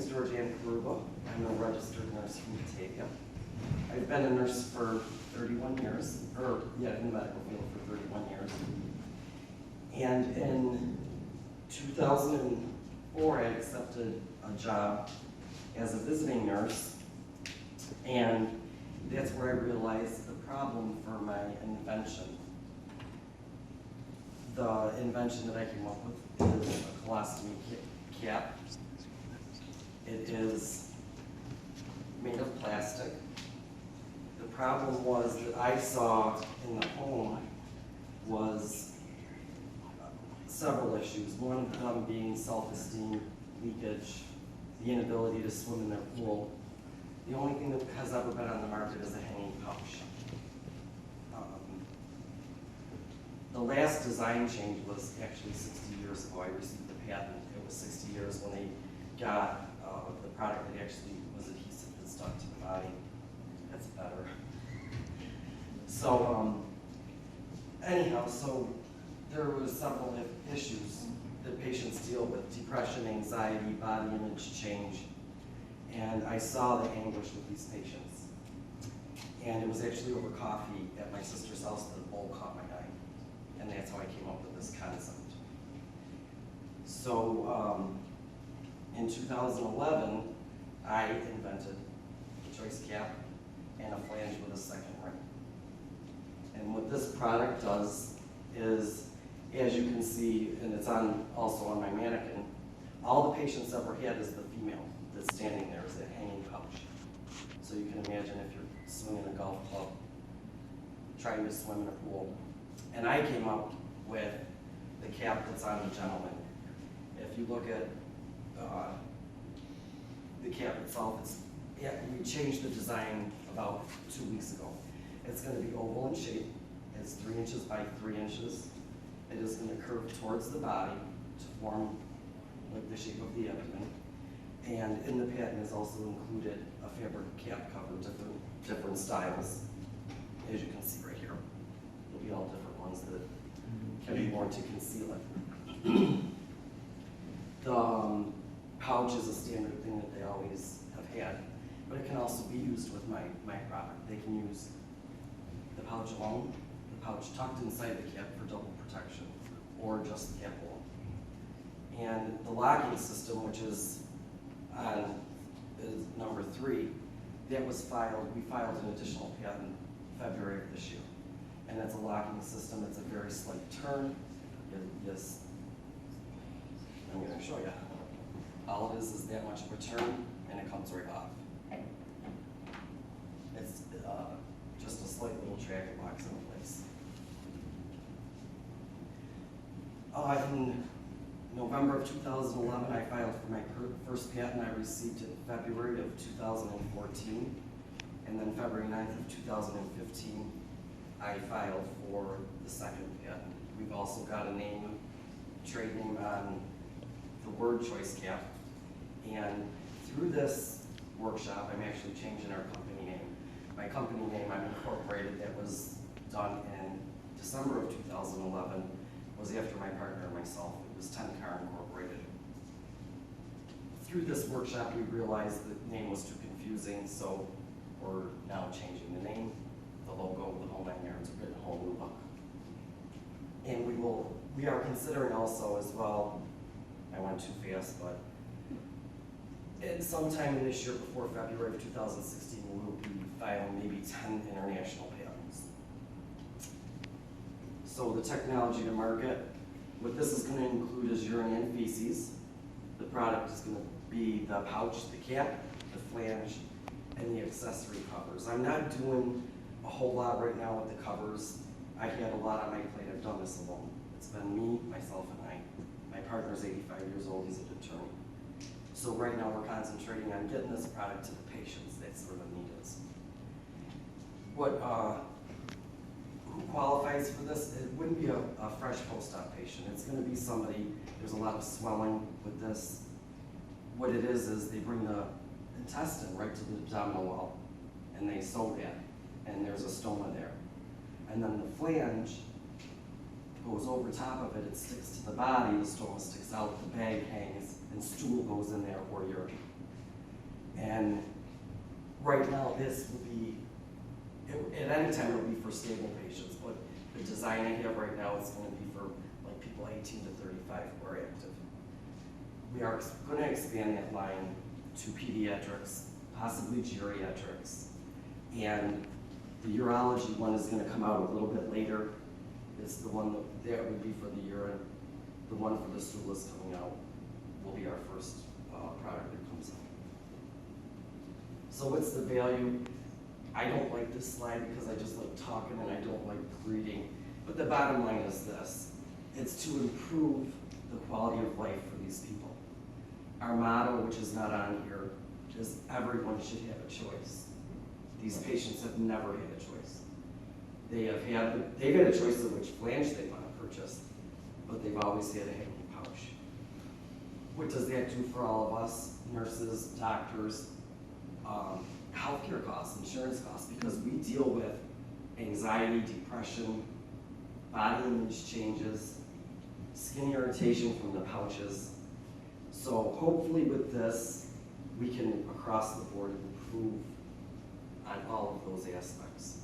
is Georgann Carrubba. I'm a registered nurse from Batavia. I've been a nurse for 31 years, in the medical field for 31 years. And in 2004, I accepted a job as a visiting nurse, and that's where I realized the problem for my invention. The invention that I came up with is a colostomy cap. It is made of plastic. The problem was that I saw in the home was several issues. One of them being self-esteem, leakage, the inability to swim in their pool. The only thing that has ever been on the market is a hanging pouch. The last design change was actually 60 years ago. I received the patent. It was 60 years when they got the product that actually was adhesive and stuck to the body. That's better. So anyhow, so there was several issues that patients deal with: depression, anxiety, body image change. And I saw the anguish with these patients. And it was actually over coffee at my sister's house that a bowl caught my eye. And that's how I came up with this concept. So in 2011, I invented a choice cap and a flange with a second ring. And what this product does is, as you can see, and it's also on my mannequin, all the patients ever had is the female that's standing there, is that hanging pouch. So you can imagine if you're swinging a golf club, trying to swim in a pool. And I came up with the cap that's on the gentleman. If you look at the cap itself, we changed the design about 2 weeks ago. It's going to be oval in shape. It's 3 inches by 3 inches. It is going to curve towards the body to form like the shape of the abdomen. And in the patent is also included a fabric cap cover, different styles, as you can see right here. There'll be all different ones that can be worn to conceal it. The pouch is a standard thing that they always have had, but it can also be used with my product. They can use the pouch alone, the pouch tucked inside the cap for double protection, or just the cap alone. And the locking system, which is on number 3, that was we filed an additional patent February of this year. And it's a locking system. It's a very slight turn. Yes, I'm going to show you. All it is that much of a turn, and it comes right off. It's just a slight little track that locks in place. In November of 2011, I filed for my first patent. I received it in February of 2014, and then February 9th of 2015, I filed for the second patent. We've also got a trade name on the word choice cap, and through this workshop, I'm actually changing our company name. My company name, I'm incorporated, that was done in December of 2011, was after my partner and myself. It was 10 Car Incorporated. Through this workshop, we realized the name was too confusing, so we're now changing the name, the logo, the whole 9 yards, we're getting a whole new look. And we are considering also as well, I went too fast, but sometime in this year, before February of 2016, we will be filing maybe 10 international patents. So the technology to market, what this is going to include is urine and feces. The product is going to be the pouch, the cap, the flange, and the accessory covers. I'm not doing a whole lot right now with the covers. I had a lot on my plate. I've done this alone. It's been me, myself, and I. My partner's 85 years old. He's an attorney. So right now we're concentrating on getting this product to the patients. That's where the need is. Who qualifies for this? It wouldn't be a fresh post-op patient. It's going to be somebody, there's a lot of swelling with this. What it is they bring the intestine right to the abdominal wall, and they sew that, and there's a stoma there. And then the flange goes over top of it, it sticks to the body, the stoma sticks out, the bag hangs, and stool goes in there, or your Right now, this will be, at any time it will be for stable patients, but the design I have right now is going to be for like people 18 to 35 who are active. We are going to expand that line to pediatrics, possibly geriatrics, and the urology one is going to come out a little bit later. It's the one that would be for the urine. The one for the stool is coming out, will be our first product that comes out. So what's the value? I don't like this slide because I just like talking and I don't like reading. But the bottom line is this. It's to improve the quality of life for these people. Our motto, which is not on here, is everyone should have a choice. These patients have never had a choice. They've had a choice of which flange they want to purchase, but they've always had a hanging pouch. What does that do for all of us, nurses, doctors, healthcare costs, insurance costs, because we deal with anxiety, depression, body image changes, skin irritation from the pouches. So hopefully with this, we can, across the board, improve on all of those aspects.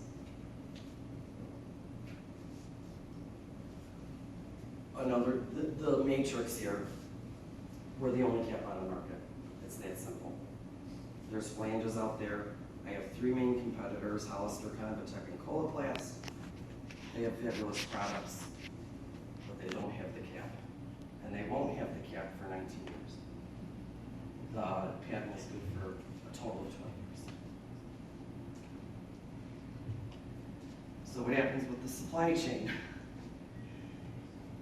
The matrix here, we're the only cap on the market. It's that simple. There's flanges out there. I have 3 main competitors, Hollister, Convatec, and Coloplast. They have fabulous products, but they don't have the cap. And they won't have the cap for 19 years. The patent is good for a total of 20 years. So what happens with the supply chain?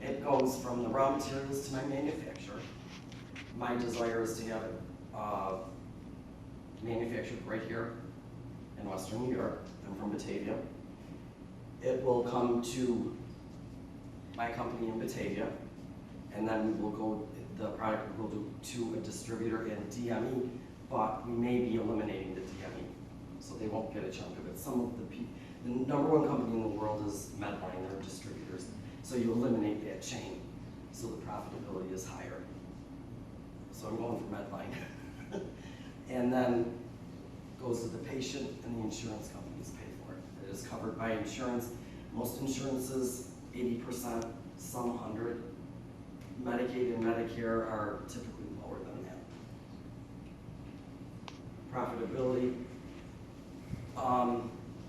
It goes from the raw materials to my manufacturer. My desire is to have it manufactured right here in Western New York. I'm from Batavia. It will come to my company in Batavia, and then the product will go to a distributor in DME, but we may be eliminating the DME, so they won't get a chunk of it. The number 1 company in the world is Medline, they're distributors. So you eliminate that chain, so the profitability is higher. So I'm going for Medline. And then goes to the patient, and the insurance companies pay for it. It is covered by insurance. Most insurances, 80%, some 100. Medicaid and Medicare are typically lower than that. Profitability.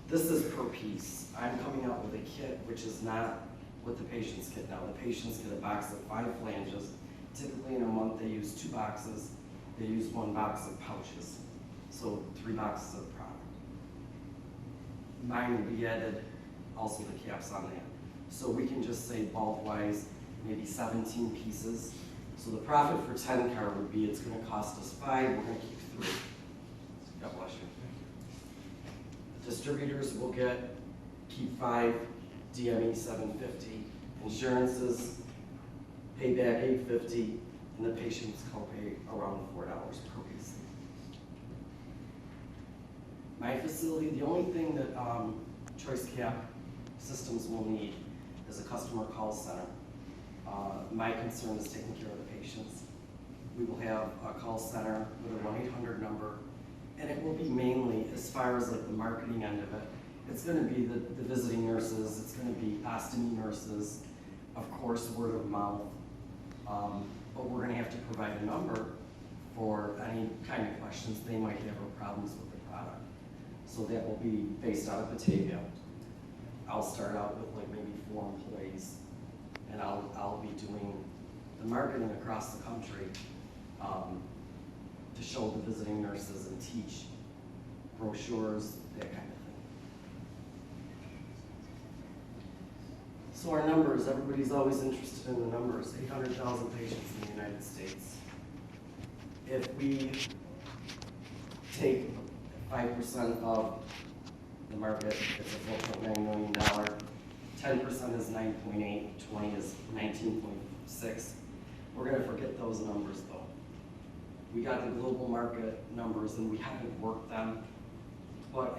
This is per piece. I'm coming out with a kit which is not with the patient's kit now. The patients get a box of 5 flanges. Typically in a month they use 2 boxes. They use 1 box of pouches. So 3 boxes of product. Mine will be added, also the caps on that. So we can just say bulk-wise, maybe 17 pieces. So the profit for 10 car would be, it's gonna cost us 5, we're gonna keep 3. God bless you. Distributors will keep 5, DME 750, insurances pay back 850, and the patients copay around $4 per piece. My facility, the only thing that Choice Cap systems will need is a customer call center. My concern is taking care of the patients. We will have a call center with a 1-800 number, and it will be mainly, as far as like the marketing end of it, it's going to be the visiting nurses, it's going to be ostomy nurses, of course word of mouth, but we're going to have to provide a number for any kind of questions they might have or problems with the product. So that will be based out of Batavia. I'll start out with like maybe 4 employees, and I'll be doing the marketing across the country to show the visiting nurses and teach brochures, that kind of thing. So our numbers, everybody's always interested in the numbers, 800,000 patients in the United States. If we take 5% of the market, it's a $4.9 million, 10% is 9.8, 20 is 19.6. We're gonna forget those numbers though. We got the global market numbers and we haven't worked them, but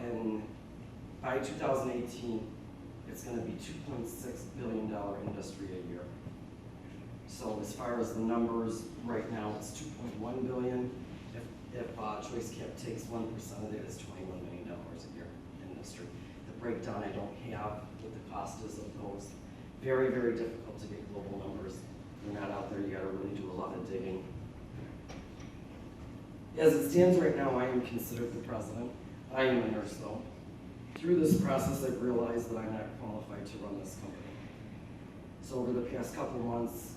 by 2018, it's going to be $2.6 billion industry a year. So as far as the numbers, right now it's 2.1 billion. If choice cap takes 1% of that is $21 million a year in industry. The breakdown I don't have what the cost is of those. Very, very difficult to get global numbers. They're not out there, you gotta really do a lot of digging. As it stands right now, I am considered the president. I am a nurse though. Through this process, I've realized that I'm not qualified to run this company. So over the past couple of months,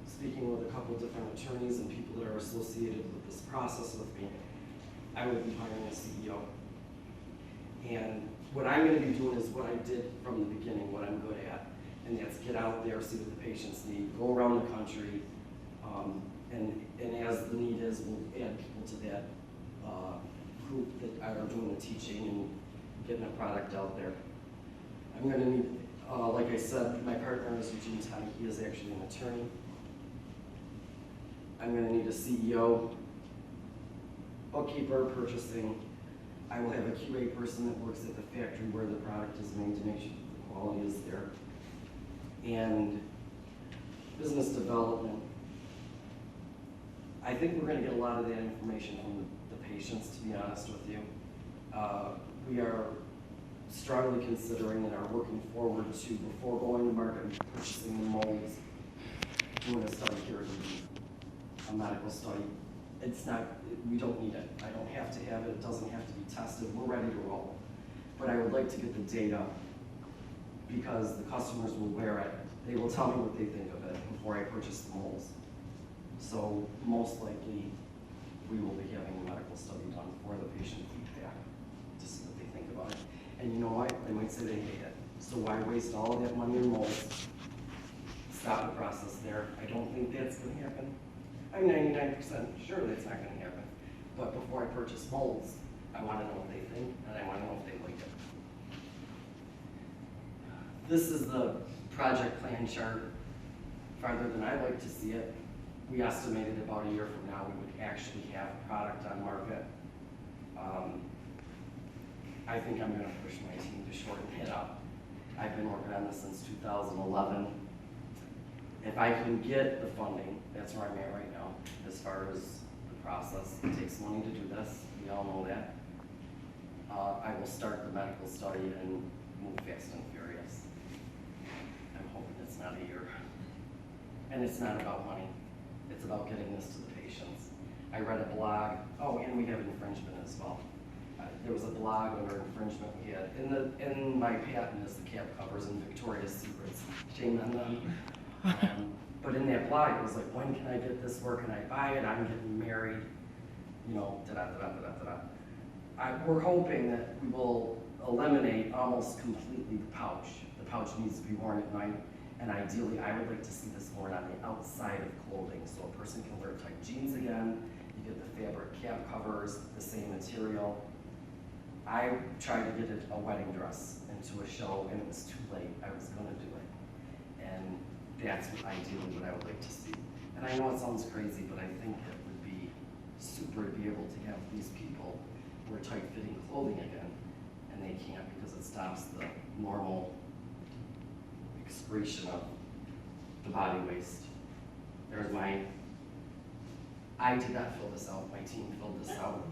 speaking with a couple of different attorneys and people that are associated with this process with me, I would be hiring a CEO. And what I'm going to be doing is what I did from the beginning, what I'm good at, and that's get out there, see what the patients need, go around the country, and as the need is, we'll add people to that group that are doing the teaching and getting a product out there. I'm going to need, like I said, my partner is Eugene Tenney. He is actually an attorney. I'm going to need a CEO, bookkeeper, purchasing. I will have a QA person that works at the factory where the product is made to make sure the quality is there. And business development. I think we're going to get a lot of that information from the patients, to be honest with you. We are strongly considering and are working forward to, before going to market and purchasing the molds, doing a study here, a medical study. It's not, we don't need it. I don't have to have it. It doesn't have to be tested. We're ready to roll. But I would like to get the data because the customers will wear it. They will tell me what they think of it before I purchase the molds. So most likely, we will be having a medical study done for the patient feedback to see what they think about it. And you know what? They might say they hate it. So why waste all of that money in molds? Stop the process there. I don't think that's going to happen. I'm 99% sure that's not going to happen. But before I purchase molds, I want to know what they think, and I want to know if they like it. This is the project plan chart. Farther than I'd like to see it. We estimated about a year from now we would actually have a product on market. I think I'm going to push my team to shorten it up. I've been working on this since 2011. If I can get the funding, that's where I'm at right now, as far as the process. It takes money to do this, we all know that. I will start the medical study and move fast and furious. I'm hoping it's not a year. And it's not about money. It's about getting this to the patients. I read a blog, oh, and we have infringement as well. There was a blog under infringement we had. In my patent is the cap covers and Victoria's Secrets. Shame on them. But in that blog, it was like, when can I get this? Where can I buy it? I'm getting married. You know, we're hoping that we will eliminate almost completely the pouch. The pouch needs to be worn at night. And ideally, I would like to see this worn on the outside of clothing so a person can wear tight jeans again. You get the fabric cap covers, the same material. I tried to get it a wedding dress into a show, and it was too late. I was going to do it. And that's ideally what I would like to see. And I know it sounds crazy, but I think it would be super to be able to have these people wear tight-fitting clothing again, and they can't because it stops the normal excretion of the body waste. There's my, I did not fill this out, my team filled this out.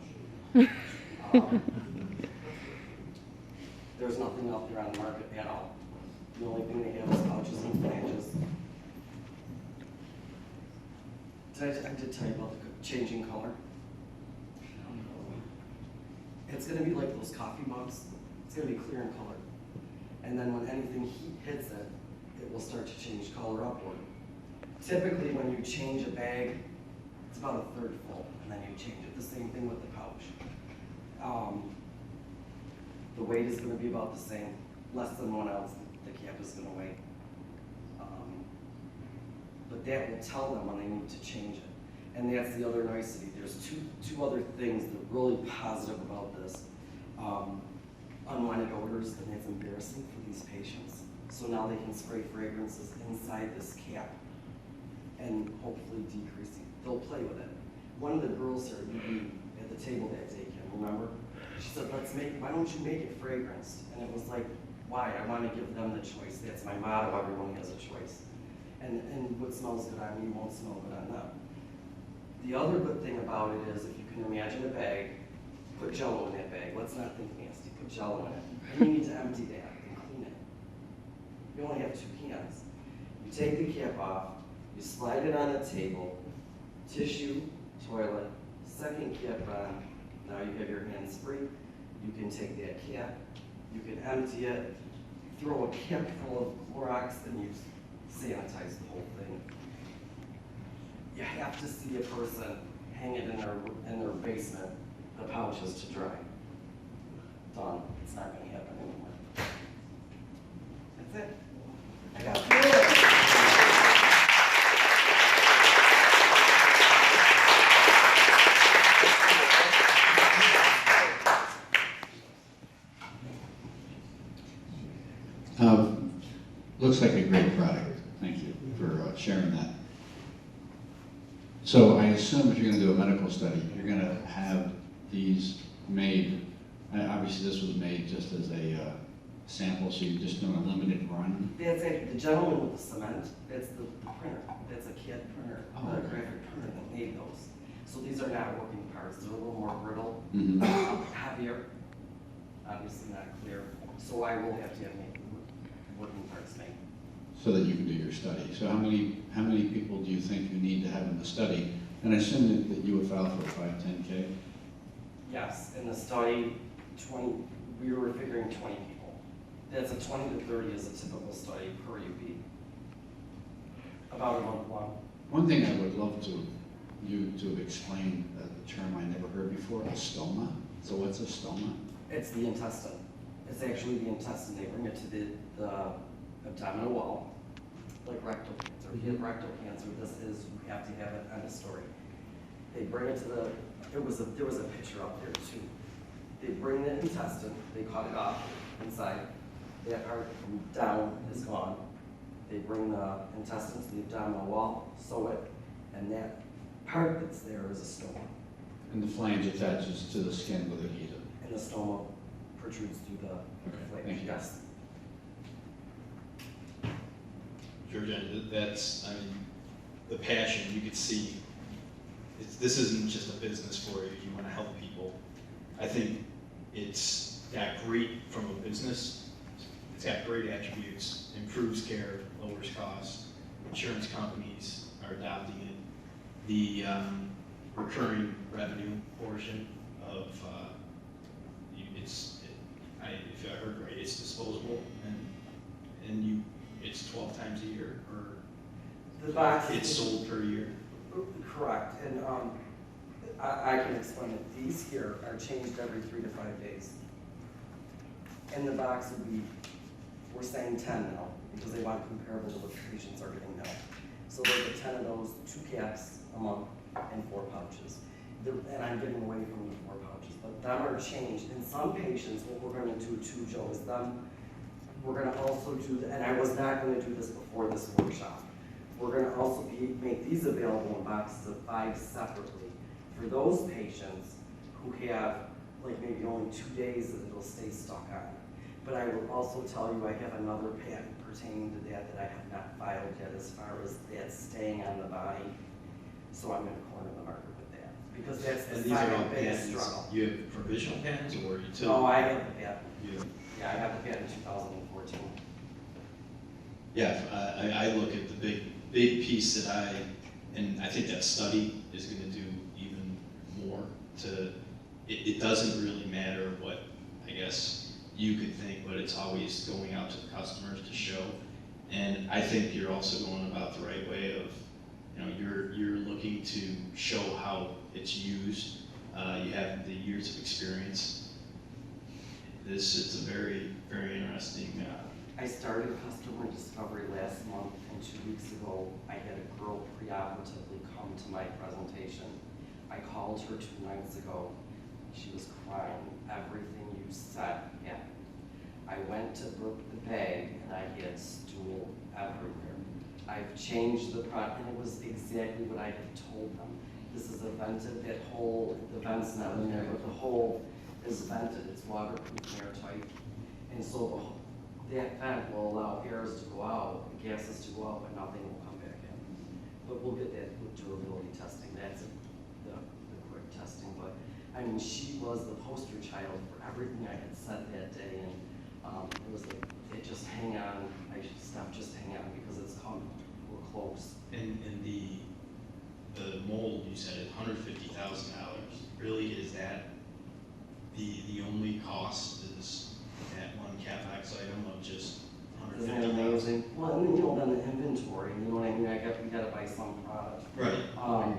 There's nothing out there on the market at all. The only thing they have is pouches and flanges. I did tell you about the changing color. It's going to be like those coffee mugs. It's going to be clear in color. And then when anything heat hits it, it will start to change color upward. Typically, when you change a bag, it's about a third full, and then you change it. The same thing with the pouch. The weight is going to be about the same, less than 1 ounce. The cap is going to weigh. But that will tell them when they need to change it. And that's the other nicety. There's two other things that are really positive about this. Unwanted odors, and it's embarrassing for these patients. So now they can spray fragrances inside this cap and hopefully decrease it. They'll play with it. One of the girls here, at the table that day, Kim, remember? She said, why don't you make it fragranced? And it was like, why? I want to give them the choice. That's my motto, everyone has a choice. And what smells good on me won't smell good on them. The other good thing about it is if you can imagine a bag, put Jell-O in that bag. Let's not think nasty. Put Jell-O in it. And you need to empty that and clean it. You only have 2 cans. You take the cap off, you slide it on the table, tissue, toilet, second cap on. Now you have your hands free. You can take that cap, you can empty it, throw a cap full of Clorox, and you sanitize the whole thing. You have to see a person hang it in their basement, the pouches to dry. Done. It's not going to happen anymore. That's it. I got it. Looks like a great product. Thank you for sharing that. So I assume if you're going to do a medical study, you're going to have these made. Obviously, this was made just as a sample, so you're just doing a limited run. That's it. The gentleman with the cement, that's the printer. That's a CAD printer, Oh, a okay. graphic printer that made those. So these are not working parts. They're a little more brittle, Mm-hmm. heavier, obviously not clear. So I will have to have working parts made. So that you can do your study. So how many people do you think you need to have in the study? And I assume that you would file for a 510K? Yes, in the study, 20, we were figuring 20 people. That's a 20 to 30 is a typical study per UP. About a month long. One thing I would love you to explain a term I never heard before, a stoma. So what's a stoma? It's the intestine. It's actually the intestine. They bring it to the abdominal wall, like rectal cancer. If you have rectal cancer, this is, you have to have it on a story. They bring it to there was a picture up there too. They bring the intestine, they cut it off inside. That part from down is gone. They bring the intestines to the abdominal wall, sew it, and that part that's there is a stoma. And the flange attaches to the skin with adhesive. And the stoma protrudes through the flange. Thank you. Yes. Georgann, that's, I mean, the passion, you could see, this isn't just a business for you, you want to help people. I think it's got great from a business, it's got great attributes, improves care, lowers costs, insurance companies are adopting it. The recurring revenue portion of, if I heard right, it's disposable, and it's 12 times a year, or The box. it's sold per year. Correct, and I can explain it. These here are changed every 3 to 5 days. And the box would be, we're saying 10 now, because they want comparable to what patients are getting now. So they get 10 of those, 2 caps a month, and 4 pouches. And I'm getting away from the 4 pouches, but them are changed. In some patients, what we're gonna do too, Joe, is we're gonna also do, and I was not gonna do this before this workshop. We're gonna also make these available in boxes of 5 separately for those patients who have like maybe only 2 days that it'll stay stuck on. But I will also tell you I have another patent pertaining to that I have not filed yet as far as that staying on the body. So I'm gonna corner the market with that because that's And the these are all second biggest patents, struggle. you have provisional patents or utility? No, I have the patent. You have- Yeah, I have the patent in 2014. Yeah, I look at the big piece that and I think that study is gonna do even more it doesn't really matter what, I guess, you could think, but it's always going out to the customers to show. And I think you're also going about the right way of, you're looking to show how it's used. You have the years of experience. It's a very, very interesting. I started customer discovery last month, and 2 weeks ago, I had a girl preoperatively come to my presentation. I called her 2 nights ago. She was crying. Everything you said happened. I went to book the bag, and I had stool everywhere. I've changed the product, and it was exactly what I had told them. This is a vented, the vent's not in there, but the hole is vented. It's waterproof and airtight. And so that vent will allow airs to go out, gases to go out, but nothing will come back in. But we'll get that with durability testing. That's testing, but, I mean, she was the poster child for everything I had said that day, and, it was like, it just hang on, I should stop, just hang on, because it's come, we're close. And the mold, you said $150,000. Really, is that the only cost is that one CapEx item of just Isn't that $150,000? amazing? Well, and then, you know, then the inventory, you know what I mean, we gotta buy some product. Right.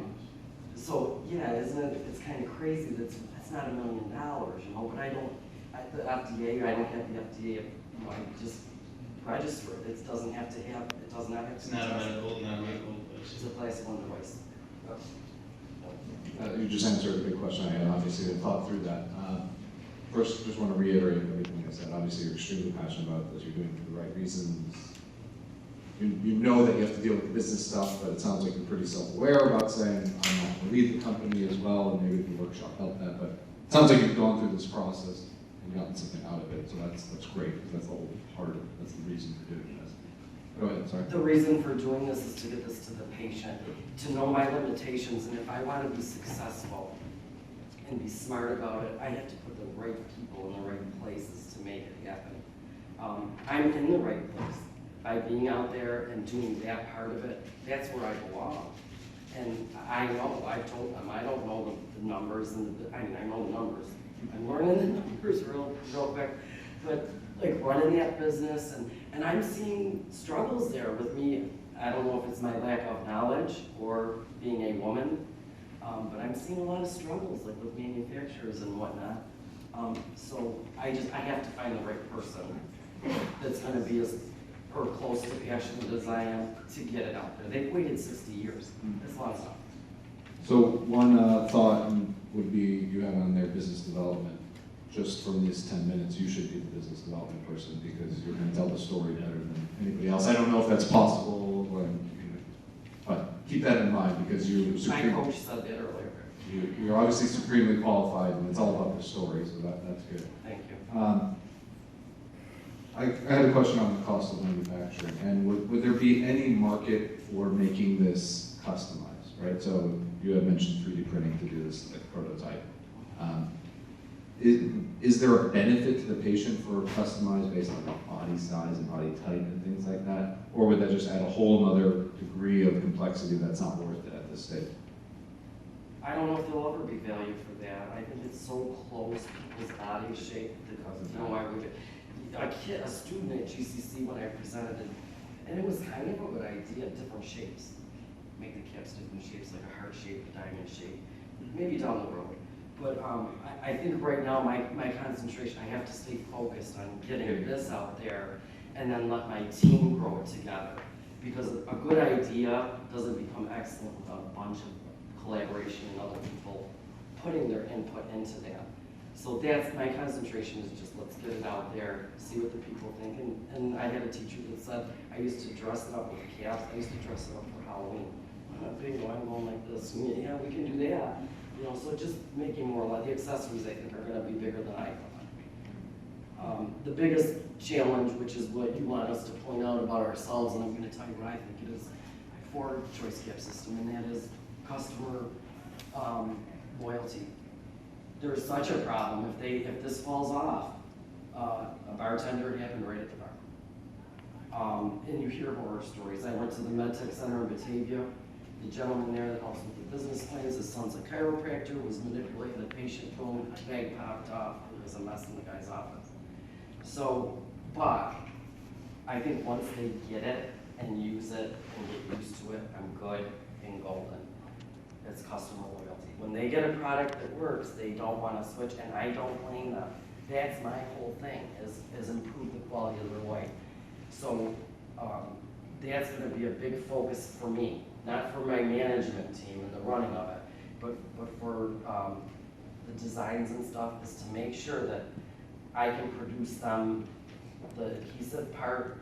So, yeah, isn't it, it's kind of crazy that it's not $1 million, you know, but the FDA, I don't have the FDA, you know, I just register it, it doesn't have to have, it does not have to. It's not a medical It's a class 1 device. You just answered a big question I had, obviously, I thought through that. First, just want to reiterate everything I said. Obviously, you're extremely passionate about this, you're doing it for the right reasons. You know that you have to deal with the business stuff, but it sounds like you're pretty self-aware about saying, I'm not going to lead the company as well, and maybe the workshop helped that, but it sounds like you've gone through this process and gotten something out of it, so that's great, because that's the whole part of it, that's the reason for doing this. Go ahead, sorry. The reason for doing this is to get this to the patient, to know my limitations, and if I want to be successful and be smart about it, I have to put the right people in the right places to make it happen. I'm in the right place. By being out there and doing that part of it, that's where I belong. And I know, I've told them, I don't know the numbers, I know the numbers. I'm learning the numbers real quick, but like running that business, and I'm seeing struggles there with me. I don't know if it's my lack of knowledge or being a woman, but I'm seeing a lot of struggles like with manufacturers and whatnot. So I have to find the right person that's going to be as close to passionate as I am to get it out there. They've waited 60 years. That's a lot of stuff. So one thought would be, you have on there business development. Just from these 10 minutes, you should be the business development person, because you're going to tell the story better than anybody else. I don't know if that's possible, but keep that in mind, because My coach said that earlier. you're obviously supremely qualified, and it's all about the story, so that's good. Thank you. I had a question on the cost of manufacturing, and would there be any market for making this customized, right? So you had mentioned 3D printing to do this like prototype. Is there a benefit to the patient for customized based on body size and body type and things like that? Or would that just add a whole other degree of complexity that's not worth it at this stage? I don't know if there'll ever be value for that. I think it's so close, people's body shape, because, you know, a student at GCC when I presented it, and it was kind of a good idea, different shapes. Make the caps different shapes, like a heart shape, a diamond shape, maybe down the road. But I think right now my concentration, I have to stay focused on getting this out there and then let my team grow it together. Because a good idea doesn't become excellent without a bunch of collaboration and other people putting their input into that. So that's my concentration, is just let's get it out there, see what the people think. And I had a teacher that said, I used to dress it up with caps, I used to dress it up for Halloween. I'm not big, I'm going like this, yeah, we can do that. You know, so just making more, like the accessories I think are gonna be bigger than I thought. The biggest challenge, which is what you want us to point out about ourselves, and I'm gonna tell you what I think it is, for choice cap system, and that is customer loyalty. There's such a problem if this falls off. A bartender, it happened right at the bar. And you hear horror stories. I went to the MedTech Center in Batavia. The gentleman there that helps with the business plans, his son's a chiropractor, was manipulating the patient, boom, a bag popped off. It was a mess in the guy's office. So, but I think once they get it and use it and get used to it, I'm good and golden. It's customer loyalty. When they get a product that works, they don't want to switch, and I don't blame them. That's my whole thing, is improve the quality of their life. So that's going to be a big focus for me, not for my management team and the running of it, but for the designs and stuff, is to make sure that I can produce them the adhesive part,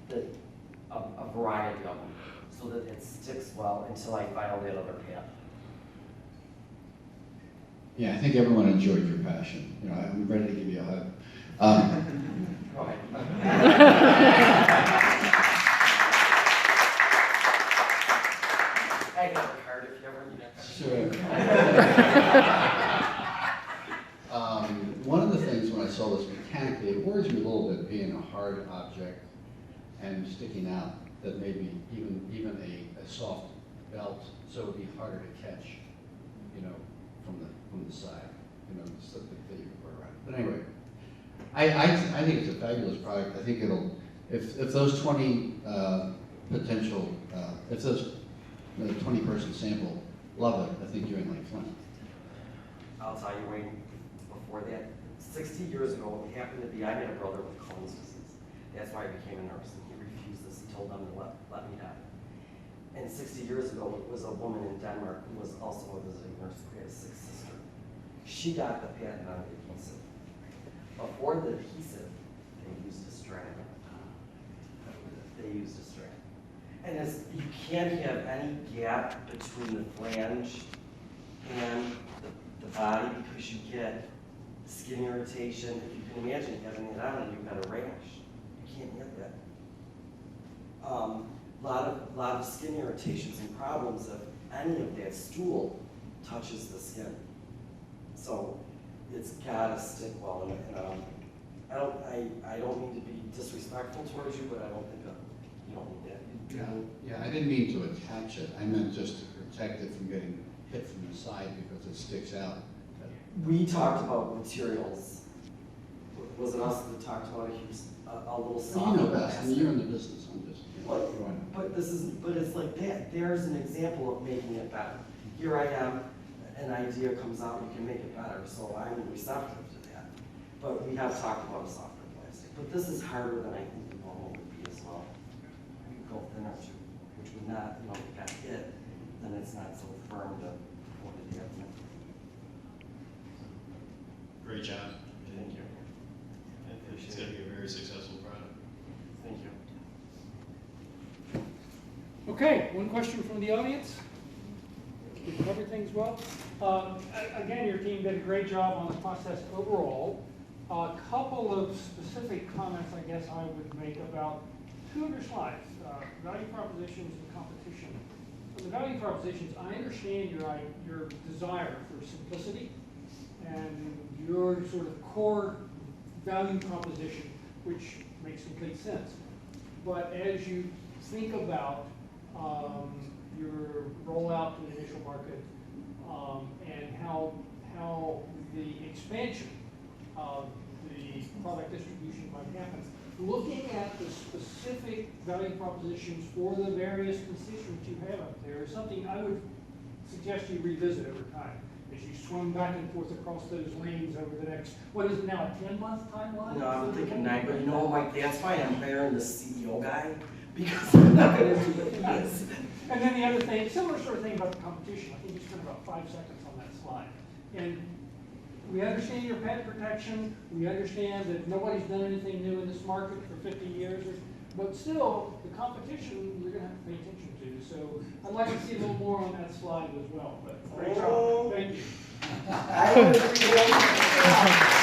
that a variety of them, so that it sticks well until I file that other patent. Yeah, I think everyone enjoyed your passion. You know, I'm ready to give you a hug. Go ahead. I got a card if you ever need it. Sure. hard object and sticking out that maybe even a soft belt, so it would be harder to catch, you know, from the side, you know, something that you could wear around. But anyway, I think it's a fabulous product. I think it'll, if those 20 potential, if those 20-person sample love it, I think you're in like Flint. I'll tell you, Wayne, before that, 60 years ago, it happened to be, I had a brother with Crohn's disease. That's why I became a nurse, and he refused this. He told them to let me die. And 60 years ago, it was a woman in Denmark who was also a visiting nurse who had a sick sister. She got the patent on the adhesive. Before the adhesive, they used a strand. They used a strand. And you can't have any gap between the flange and the body because you get skin irritation. If you can imagine having it on and you've got a rash, you can't have that. Lot of skin irritations and problems if any of that stool touches the skin. So it's gotta stick well. And I don't mean to be disrespectful towards you, but I don't think you don't need that. Yeah, I didn't mean to attach it. I meant just to protect it from getting hit from the side because it sticks out. We talked about materials. Was it us that talked about a little soft? You know best. I mean, you're in the business. I'm just. But it's like that. There's an example of making it better. Here I am, an idea comes out, you can make it better. So I'm receptive to that. But we have talked about a softer plastic. But this is harder than I think the normal would be as well. We could go thinner too, which would not, if it got hit, then it's not so firm to hold it together. Great job. Thank you. It's going to be a very successful product. Thank you. Okay, one question from the audience. We covered things well. Again, your team did a great job on the process overall. A couple of specific comments I guess I would make about two of your slides, value propositions and competition. For the value propositions, I understand your desire for simplicity and your sort of core value proposition, which makes complete sense. But as you think about your rollout to the initial market and how the expansion of the product distribution might happen, looking at the specific value propositions for the various constituents you have up there is something I would suggest you revisit over time as you swim back and forth across those lanes over the next, what is it now, a 10-month timeline? No, I'm thinking 9, but you know, Mike, that's why I'm hiring the CEO guy, because I'm not gonna do what he is. And then the other thing, similar sort of thing about the competition, I think you spent about 5 seconds on that slide. And we understand your patent protection, we understand that nobody's done anything new in this market for 50 years, but still, the competition, you're gonna have to pay attention to. So I'd like to see a little more on that slide as well, but great job, thank you. I would agree.